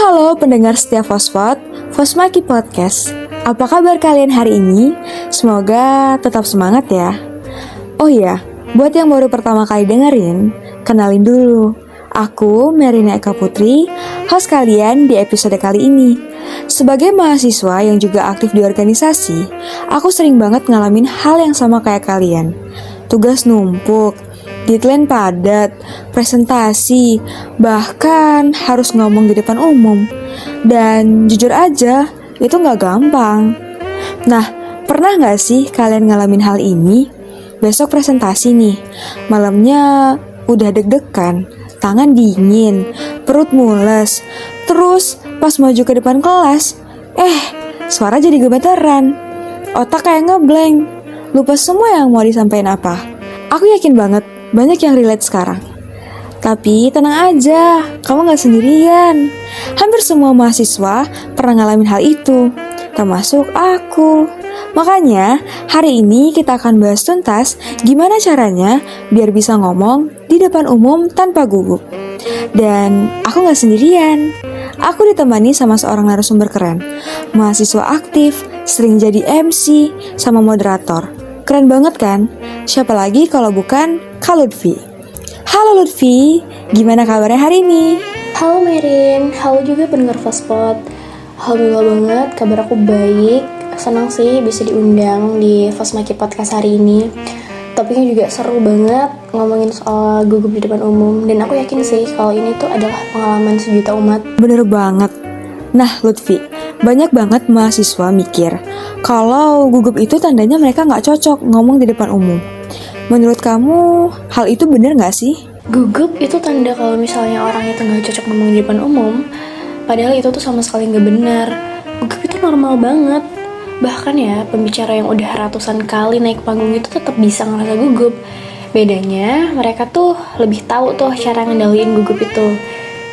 Halo pendengar setia Fosfot, Fosmaki Podcast. Apa kabar kalian hari ini? Semoga tetap semangat ya. Oh iya, buat yang baru pertama kali dengerin, kenalin dulu. Aku Merina Eka Putri, host kalian di episode kali ini. Sebagai mahasiswa yang juga aktif di organisasi, aku sering banget ngalamin hal yang sama kayak kalian. Tugas numpuk, deadline padat, presentasi, bahkan harus ngomong di depan umum. Dan jujur aja, itu gak gampang. Nah, pernah gak sih kalian ngalamin hal ini? Besok presentasi nih, malamnya udah deg-degan, tangan dingin, perut mules. Terus pas maju ke depan kelas, suara jadi gemeteran. Otak kayak ngeblank, lupa semua yang mau disampaikan apa. Aku yakin banget banyak yang relate sekarang. Tapi tenang aja, kamu gak sendirian. Hampir semua mahasiswa pernah ngalamin hal itu, termasuk aku. Makanya hari ini kita akan bahas tuntas gimana caranya biar bisa ngomong di depan umum tanpa gugup. Dan aku gak sendirian. Aku ditemani sama seorang narasumber keren, mahasiswa aktif, sering jadi MC, sama moderator. Keren banget kan? Siapa lagi kalau bukan Kak Lutfi. Halo Lutfi, gimana kabarnya hari ini? Halo Merin, halo juga pendengar Fosfot. Alhamdulillah banget, kabar aku baik. Senang sih bisa diundang di Fosmaki Podcast hari ini. Topiknya juga seru banget, ngomongin soal gugup di depan umum. Dan aku yakin sih kalau ini tuh adalah pengalaman sejuta umat. Bener banget. Nah Lutfi, banyak banget mahasiswa mikir kalau gugup itu tandanya mereka gak cocok ngomong di depan umum. Menurut kamu, hal itu bener gak sih? Gugup itu tanda kalau misalnya orang itu gak cocok ngomong di depan umum. Padahal itu tuh sama sekali gak benar. Gugup itu normal banget. Bahkan ya, pembicara yang udah ratusan kali naik panggung itu tetap bisa ngerasa gugup. Bedanya, mereka tuh lebih tahu tuh cara ngendaliin gugup itu.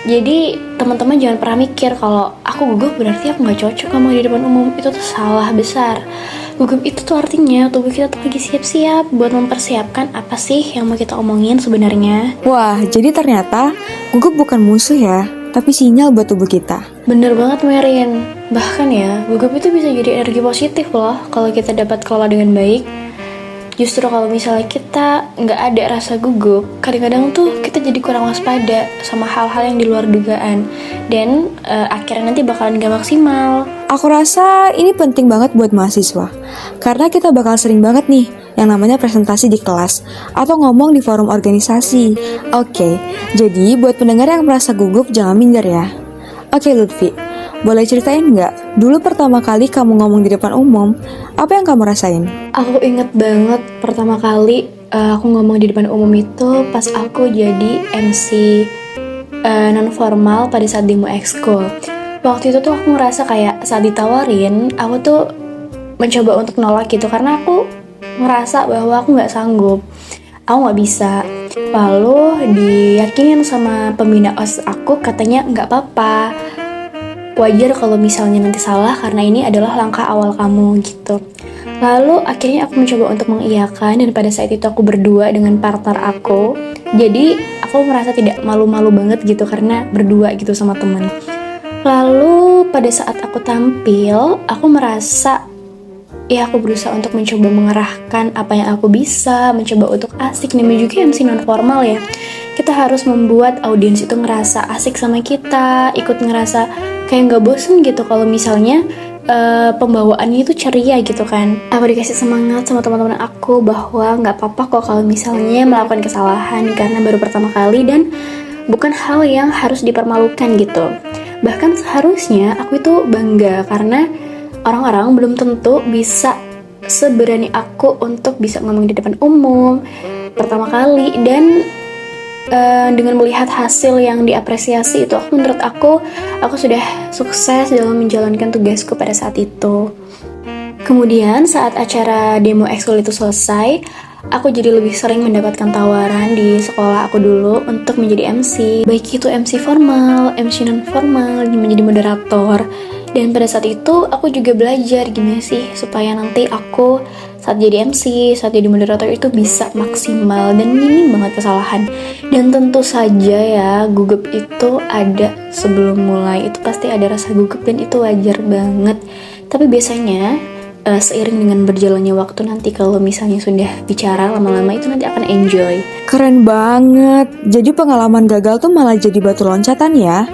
Jadi, teman-teman jangan pernah mikir kalau aku gugup berarti aku gak cocok ngomong di depan umum. Itu tuh salah besar. Gugup itu tuh artinya tubuh kita tuh lagi siap-siap buat mempersiapkan apa sih yang mau kita omongin sebenarnya. Wah, jadi ternyata gugup bukan musuh ya, tapi sinyal buat tubuh kita. Bener banget Merin. Bahkan ya, gugup itu bisa jadi energi positif loh kalau kita dapat kelola dengan baik. Justru kalau misalnya kita nggak ada rasa gugup, kadang-kadang tuh kita jadi kurang waspada sama hal-hal yang di luar dugaan. Dan akhirnya nanti bakalan gak maksimal. Aku rasa ini penting banget buat mahasiswa, karena kita bakal sering banget nih yang namanya presentasi di kelas atau ngomong di forum organisasi. Oke, jadi buat pendengar yang merasa gugup jangan minder ya. Oke Lutfi, boleh ceritain nggak? Dulu pertama kali kamu ngomong di depan umum, apa yang kamu rasain? Aku inget banget pertama kali aku ngomong di depan umum itu pas aku jadi MC non-formal pada saat demo ekskul. Waktu itu tuh aku ngerasa kayak saat ditawarin, aku tuh mencoba untuk nolak gitu karena aku ngerasa bahwa aku nggak sanggup, aku nggak bisa. Lalu diyakinin sama pembina OSIS aku, katanya nggak apa-apa, wajar kalau misalnya nanti salah karena ini adalah langkah awal kamu gitu. Lalu akhirnya aku mencoba untuk mengiyakan dan pada saat itu aku berdua dengan partner aku. Jadi aku merasa tidak malu-malu banget gitu karena berdua gitu sama teman. Lalu pada saat aku tampil, aku merasa ya aku berusaha untuk mencoba mengerahkan apa yang aku bisa, mencoba untuk asik. Namanya juga MC non-formal ya, kita harus membuat audiens itu ngerasa asik sama kita, ikut ngerasa kayak gak bosen gitu kalau misalnya pembawaannya itu ceria gitu kan. Aku dikasih semangat sama teman-teman aku bahwa gak apa-apa kok kalau misalnya melakukan kesalahan karena baru pertama kali dan bukan hal yang harus dipermalukan gitu. Bahkan seharusnya aku itu bangga karena orang-orang belum tentu bisa seberani aku untuk bisa ngomong di depan umum pertama kali. Dan dengan melihat hasil yang diapresiasi itu, menurut aku sudah sukses dalam menjalankan tugasku pada saat itu. Kemudian saat acara demo ekskul itu selesai, aku jadi lebih sering mendapatkan tawaran di sekolah aku dulu untuk menjadi MC, baik itu MC formal, MC non formal, menjadi moderator Dan pada saat itu aku juga belajar gimana sih supaya nanti aku saat jadi MC, saat jadi moderator itu bisa maksimal dan minim banget kesalahan. Dan tentu saja ya, gugup itu ada sebelum mulai, itu pasti ada rasa gugup dan itu wajar banget. Tapi biasanya seiring dengan berjalannya waktu nanti kalau misalnya sudah bicara lama-lama itu nanti akan enjoy. Keren banget. Jadi pengalaman gagal tuh malah jadi batu loncatan ya.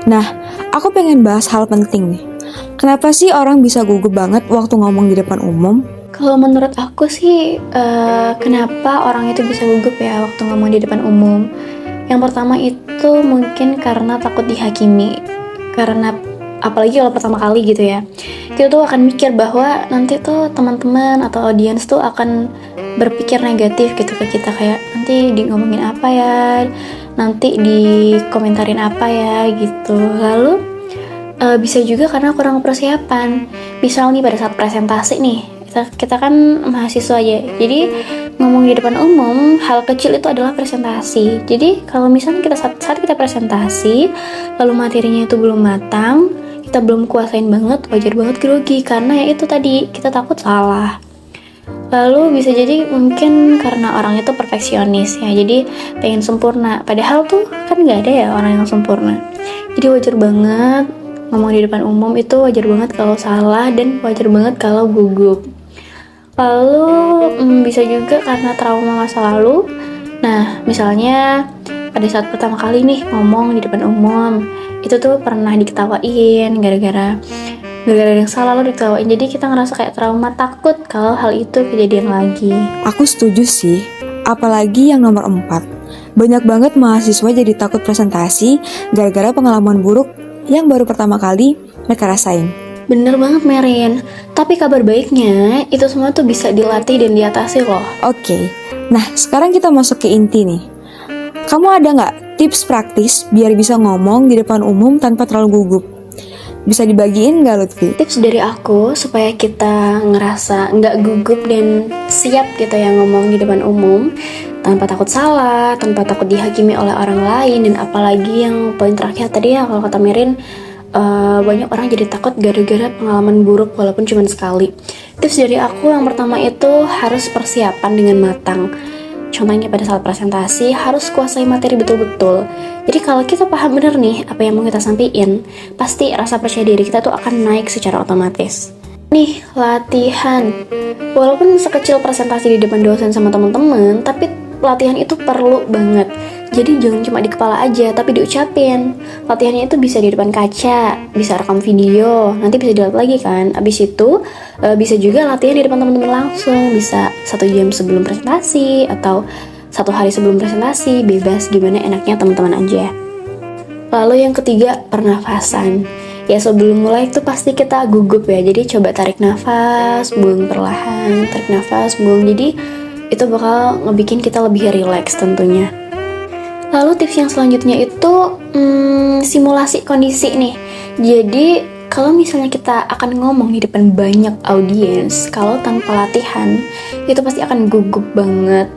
Nah, aku pengen bahas hal penting nih. Kenapa sih orang bisa gugup banget waktu ngomong di depan umum? Kalau menurut aku sih, kenapa orang itu bisa gugup ya waktu ngomong di depan umum? Yang pertama itu mungkin karena takut dihakimi. Karena apalagi kalau pertama kali gitu ya, kita tuh akan mikir bahwa nanti tuh teman-teman atau audiens tuh akan berpikir negatif gitu ke kita, kayak nanti di ngomongin apa ya, nanti dikomentarin apa ya gitu. Lalu bisa juga karena kurang persiapan. Misal nih pada saat presentasi nih, kita kan mahasiswa ya, jadi ngomong di depan umum hal kecil itu adalah presentasi. Jadi kalau misalnya kita saat kita presentasi lalu materinya itu belum matang, kita belum kuasain banget, wajar banget grogi karena ya itu tadi kita takut salah. Lalu bisa jadi mungkin karena orang itu perfeksionis ya, jadi pengen sempurna, padahal tuh kan nggak ada ya orang yang sempurna. Jadi wajar banget ngomong di depan umum, itu wajar banget kalau salah dan wajar banget kalau gugup. Lalu bisa juga karena trauma masa lalu. Nah, misalnya pada saat pertama kali nih ngomong di depan umum, itu tuh pernah diketawain gara-gara yang salah lalu diketawain. Jadi kita ngerasa kayak trauma, takut kalau hal itu kejadian lagi. Aku setuju sih, apalagi yang nomor 4. Banyak banget mahasiswa jadi takut presentasi gara-gara pengalaman buruk yang baru pertama kali mereka rasain. Bener banget Merin, tapi kabar baiknya itu semua tuh bisa dilatih dan diatasi loh. Oke, nah sekarang kita masuk ke inti nih. Kamu ada nggak tips praktis biar bisa ngomong di depan umum tanpa terlalu gugup? Bisa dibagiin nggak Lutfi? Tips dari aku supaya kita ngerasa nggak gugup dan siap gitu ya ngomong di depan umum tanpa takut salah, tanpa takut dihakimi oleh orang lain, dan apalagi yang poin terakhir tadi ya, kalau kata Merin, banyak orang jadi takut gara-gara pengalaman buruk walaupun cuma sekali. Tips dari aku yang pertama itu harus persiapan dengan matang. Contohnya pada saat presentasi harus kuasai materi betul-betul. Jadi kalau kita paham bener nih apa yang mau kita sampaikan, pasti rasa percaya diri kita tuh akan naik secara otomatis. Nih, latihan. Walaupun sekecil presentasi di depan dosen sama teman-teman, tapi latihan itu perlu banget. Jadi jangan cuma di kepala aja, tapi diucapin. Latihannya itu bisa di depan kaca, bisa rekam video, nanti bisa dilihat lagi kan. Abis itu bisa juga latihan di depan teman-teman langsung, bisa 1 jam sebelum presentasi atau 1 hari sebelum presentasi, bebas gimana enaknya teman-teman aja. Lalu yang ketiga, pernafasan. Ya sebelum mulai itu pasti kita gugup ya, jadi coba tarik nafas, buang perlahan, tarik nafas, buang. Jadi itu bakal ngebikin kita lebih rileks tentunya. Lalu tips yang selanjutnya itu simulasi kondisi nih. Jadi kalau misalnya kita akan ngomong di depan banyak audiens, kalau tanpa latihan itu pasti akan gugup banget.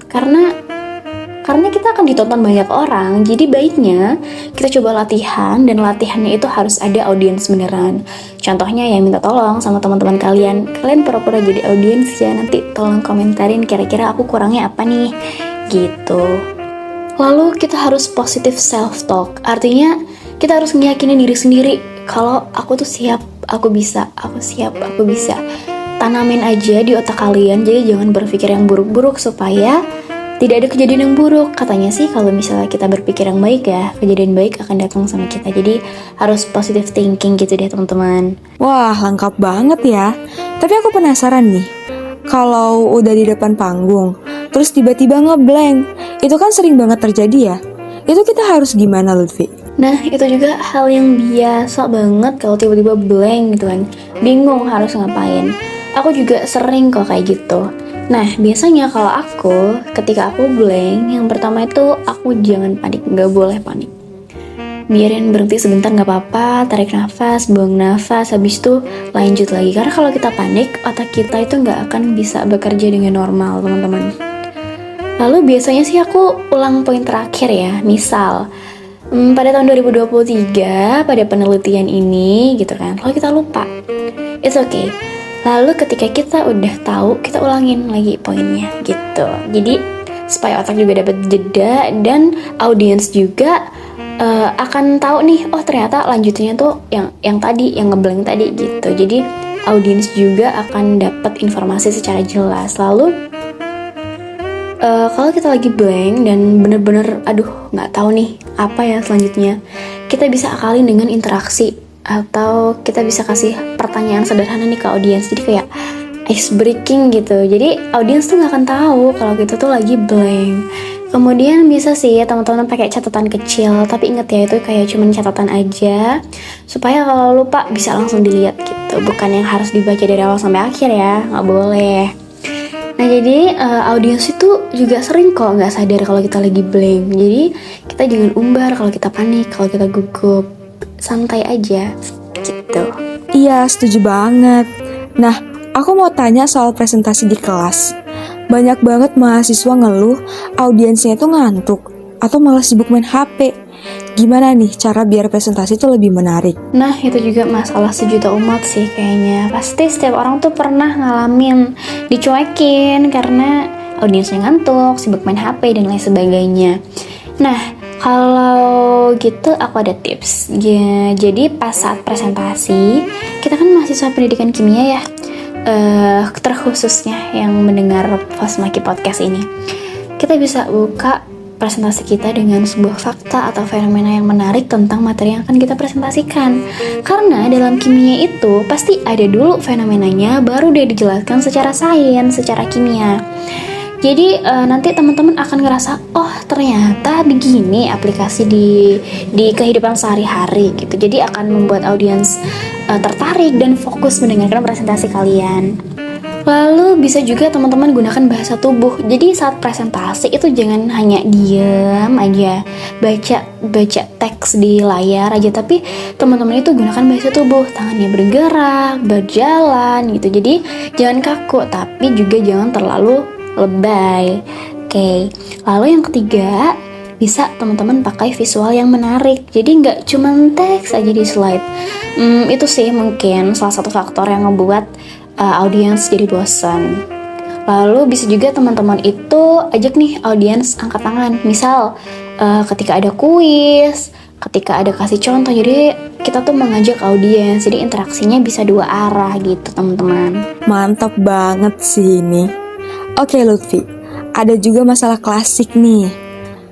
Karena kita akan ditonton banyak orang. Jadi baiknya kita coba latihan, dan latihannya itu harus ada audiens beneran. Contohnya ya, minta tolong sama teman-teman kalian pura-pura jadi audiens ya, nanti tolong komentarin kira-kira aku kurangnya apa nih gitu. Lalu kita harus positive self-talk, artinya kita harus meyakini diri sendiri kalau aku tuh siap, aku bisa, aku siap, aku bisa. Tanamin aja di otak kalian, jadi jangan berpikir yang buruk-buruk supaya tidak ada kejadian yang buruk. Katanya sih kalau misalnya kita berpikir yang baik ya, kejadian baik akan datang sama kita. Jadi harus positive thinking gitu deh teman-teman. Wah, lengkap banget ya. Tapi aku penasaran nih, kalau udah di depan panggung, terus tiba-tiba ngeblank, itu kan sering banget terjadi ya. Itu kita harus gimana Lutfi? Nah, itu juga hal yang biasa banget kalau tiba-tiba blank gitu kan. Bingung harus ngapain. Aku juga sering kok kayak gitu. Nah, biasanya kalau aku, ketika aku blank, yang pertama itu aku jangan panik, gak boleh panik. Biarin berhenti sebentar gak apa-apa, tarik nafas, buang nafas, habis itu lanjut lagi. Karena kalau kita panik, otak kita itu gak akan bisa bekerja dengan normal, teman-teman. Lalu biasanya sih aku ulang poin terakhir ya, misal Pada tahun 2023, pada penelitian ini gitu kan, kalau kita lupa, it's okay. Lalu ketika kita udah tahu, kita ulangin lagi poinnya gitu. Jadi supaya otak juga dapat jeda dan audiens juga akan tahu nih, oh ternyata lanjutannya tuh yang tadi, yang ngeblank tadi gitu. Jadi audiens juga akan dapat informasi secara jelas. Lalu kalau kita lagi blank dan bener-bener nggak tahu nih apa ya selanjutnya, kita bisa akalin dengan interaksi atau kita bisa kasih pertanyaan sederhana nih ke audiens. Jadi kayak ice breaking gitu. Jadi audiens tuh nggak akan tahu kalau kita tuh lagi blank. Kemudian bisa sih teman-teman pakai catatan kecil, tapi inget ya itu kayak cuman catatan aja supaya kalau lupa bisa langsung dilihat gitu. Bukan yang harus dibaca dari awal sampai akhir ya, nggak boleh. Nah jadi audiens itu juga sering kok nggak sadar kalau kita lagi blank. Jadi kita jangan umbar kalau kita panik, kalau kita gugup, santai aja gitu. Iya, setuju banget. Nah, aku mau tanya soal presentasi di kelas. Banyak banget mahasiswa ngeluh audiensnya itu ngantuk atau malah sibuk main HP. Gimana nih cara biar presentasi itu lebih menarik? Nah itu juga masalah sejuta umat sih kayaknya. Pasti setiap orang tuh pernah ngalamin dicuekin karena audiensnya ngantuk, sibuk main HP dan lain sebagainya. Nah kalau gitu aku ada tips ya. Jadi pas saat presentasi, kita kan mahasiswa pendidikan kimia ya, terkhususnya yang mendengar Fosmaki Podcast ini, kita bisa buka presentasi kita dengan sebuah fakta atau fenomena yang menarik tentang materi yang akan kita presentasikan. Karena dalam kimia itu pasti ada dulu fenomenanya, baru dia dijelaskan secara sains, secara kimia. Jadi nanti teman-teman akan ngerasa, oh ternyata begini aplikasi di kehidupan sehari-hari gitu. Jadi akan membuat audiens tertarik dan fokus mendengarkan presentasi kalian. Lalu bisa juga teman-teman gunakan bahasa tubuh. Jadi saat presentasi itu jangan hanya diam aja, baca teks di layar aja, tapi teman-teman itu gunakan bahasa tubuh, tangannya bergerak, berjalan gitu. Jadi jangan kaku, tapi juga jangan terlalu lebay. Oke. Lalu yang ketiga, bisa teman-teman pakai visual yang menarik. Jadi nggak cuma teks aja di slide. Itu sih mungkin salah satu faktor yang ngebuat audiens jadi bosan. Lalu bisa juga teman-teman itu ajak nih audiens angkat tangan. Misal ketika ada kuis, ketika ada kasih contoh, jadi kita tuh mengajak audiens. Jadi interaksinya bisa dua arah gitu teman-teman. Mantap banget sih ini. Oke Lutfi, ada juga masalah klasik nih.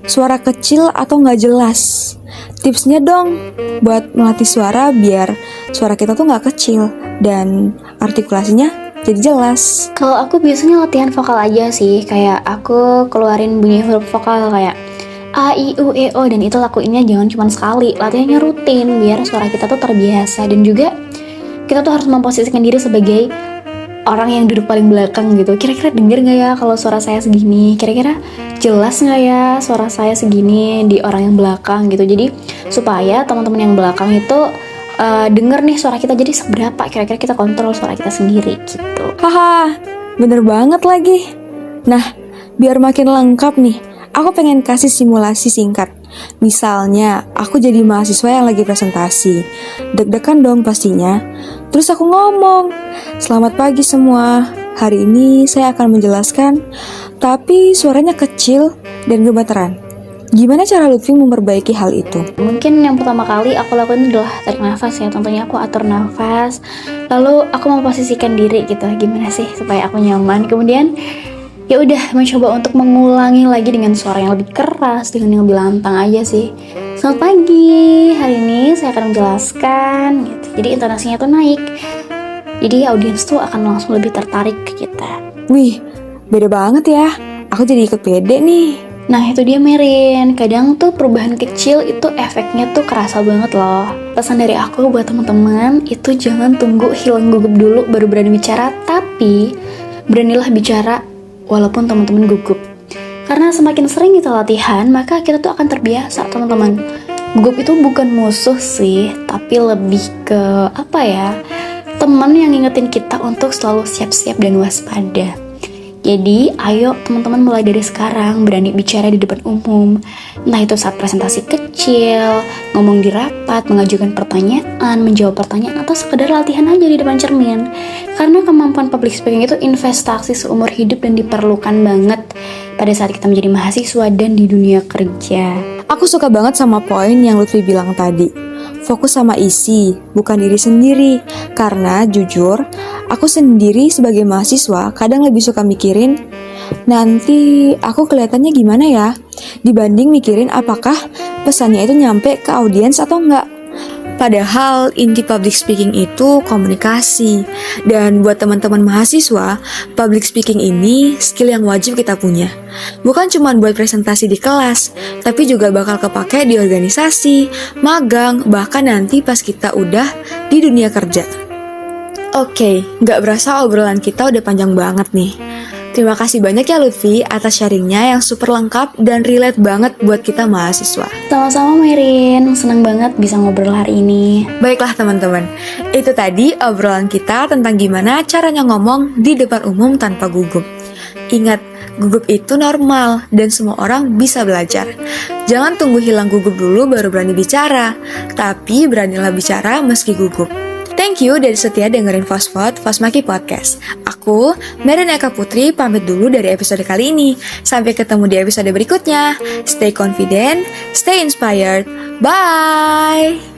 Suara kecil atau nggak jelas. Tipsnya dong buat melatih suara biar suara kita tuh nggak kecil dan artikulasinya jadi jelas. Kalau aku biasanya latihan vokal aja sih, kayak aku keluarin bunyi huruf vokal kayak A, I, U, E, O, dan itu lakuinnya jangan cuma sekali, latihannya rutin biar suara kita tuh terbiasa. Dan juga kita tuh harus memposisikan diri sebagai orang yang duduk paling belakang gitu. Kira-kira denger gak ya kalau suara saya segini? Kira-kira jelas gak ya suara saya segini di orang yang belakang gitu. Jadi supaya teman-teman yang belakang itu denger nih suara kita jadi seberapa, kira-kira kita kontrol suara kita sendiri gitu. Haha, bener banget lagi. Nah, biar makin lengkap nih, aku pengen kasih simulasi singkat. Misalnya, aku jadi mahasiswa yang lagi presentasi. Deg-degan dong pastinya. Terus aku ngomong, "Selamat pagi semua. Hari ini saya akan menjelaskan, tapi suaranya kecil dan gemeteran." Gimana cara Lutfi memperbaiki hal itu? Mungkin yang pertama kali aku lakuin adalah tarik nafas ya. Tentunya aku atur nafas, lalu aku memposisikan diri gitu. Gimana sih supaya aku nyaman. Kemudian ya udah mencoba untuk mengulangi lagi dengan suara yang lebih keras, dengan yang lebih lantang aja sih. Selamat pagi, hari ini saya akan menjelaskan gitu. Jadi intonasinya tuh naik. Jadi audiens tuh akan langsung lebih tertarik ke kita. Wih, beda banget ya. Aku jadi ikut pede nih. Nah itu dia Merin, kadang tuh perubahan kecil itu efeknya tuh kerasa banget loh. Pesan dari aku buat teman-teman itu jangan tunggu hilang gugup dulu baru berani bicara, tapi beranilah bicara walaupun teman-teman gugup. Karena semakin sering kita latihan, maka kita tuh akan terbiasa teman-teman. Gugup itu bukan musuh sih, tapi lebih ke teman yang ngingetin kita untuk selalu siap-siap dan waspada. Jadi, ayo teman-teman mulai dari sekarang berani bicara di depan umum. Entah itu saat presentasi kecil, ngomong di rapat, mengajukan pertanyaan, menjawab pertanyaan, atau sekedar latihan aja di depan cermin. Karena kemampuan public speaking itu investasi seumur hidup dan diperlukan banget pada saat kita menjadi mahasiswa dan di dunia kerja. Aku suka banget sama poin yang Lutfi bilang tadi. Fokus sama isi, bukan diri sendiri. Karena jujur, aku sendiri sebagai mahasiswa kadang lebih suka mikirin, nanti aku kelihatannya gimana ya? Dibanding mikirin apakah pesannya itu nyampe ke audiens atau enggak. Padahal inti public speaking itu komunikasi. Dan buat teman-teman mahasiswa, public speaking ini skill yang wajib kita punya. Bukan cuma buat presentasi di kelas, tapi juga bakal kepake di organisasi, magang, bahkan nanti pas kita udah di dunia kerja. Oke, gak berasa obrolan kita udah panjang banget nih. Terima kasih banyak ya Lutfi atas sharingnya yang super lengkap dan relate banget buat kita mahasiswa. Sama-sama Merin, senang banget bisa ngobrol hari ini. Baiklah teman-teman, itu tadi obrolan kita tentang gimana caranya ngomong di depan umum tanpa gugup. Ingat, gugup itu normal dan semua orang bisa belajar. Jangan tunggu hilang gugup dulu baru berani bicara, tapi beranilah bicara meski gugup. Thank you dari setia dengerin Fosmaki Podcast. Aku, Merin Eka Putri, pamit dulu dari episode kali ini. Sampai ketemu di episode berikutnya. Stay confident, stay inspired. Bye!